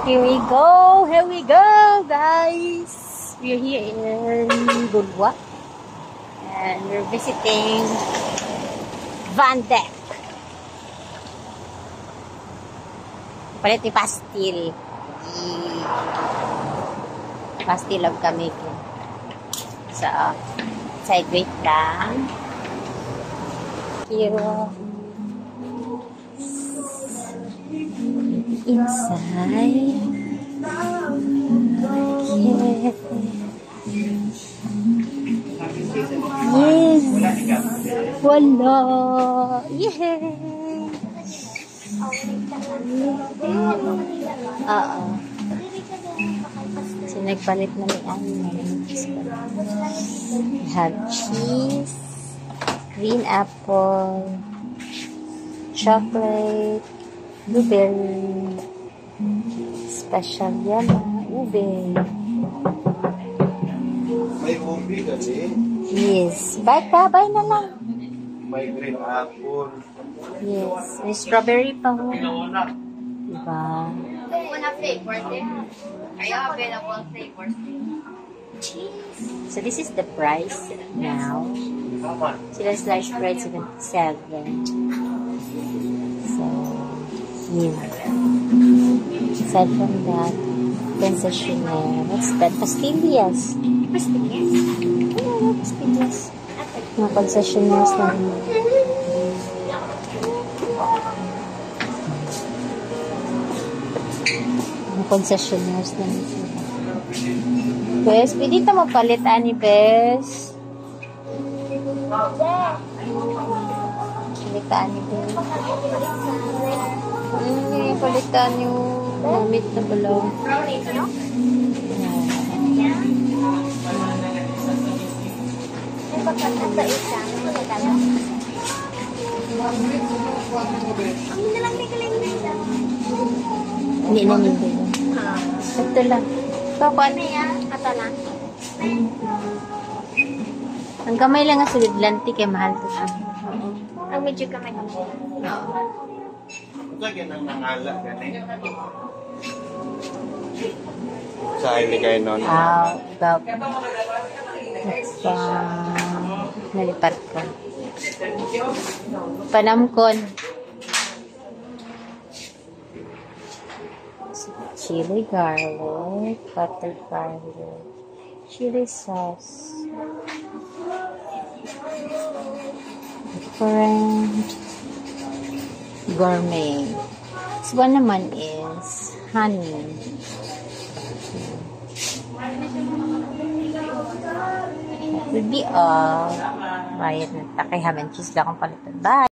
Here we go, guys. We're here in Bulwa. And we're visiting Van Dijk. Palit ni Pastil. Pastil love kami ko. So, side wait lang. Here. Inside. Okay. Yes. Wala. Yay. Oo. So, nagpalit na may we have cheese, green apple, chocolate, blueberry, special yama, ube. May ube kasi. Yes. Bye na lang. May green apple. Yes. May strawberry pa ho. Diba? Una flavors din. Kaya available flavors din. So this is the price now. Silice large bread 77. So yeah. Aside from that, concessionaire. What's that? Pastillas. Pastillas? Ano pastillas? Mga concessionaires na. Mga concessionaires na. Bes, pwede ito magpalit, ani, Bes. Palitan ni Bes. Palitan yung gamit na balong. Brownie ito, no? May pagkakata isa. Hindi na lang may kaling na isa. Hindi na nito. Ito lang. Kakuan. Ano yan? Ito lang. Ang kamay lang nga sulid lanti kay mahal to siya. Ang medyo kamay. Lagyan ng nangala ganun. Sa hindi kayo nun. Gab. Next nalipat ko. Panamkon. Chili garlic, butter garlic, chili sauce, different gourmet. This one naman is honey. That would be all. Bayad na takay ham and cheese lang ang palitan. Bye!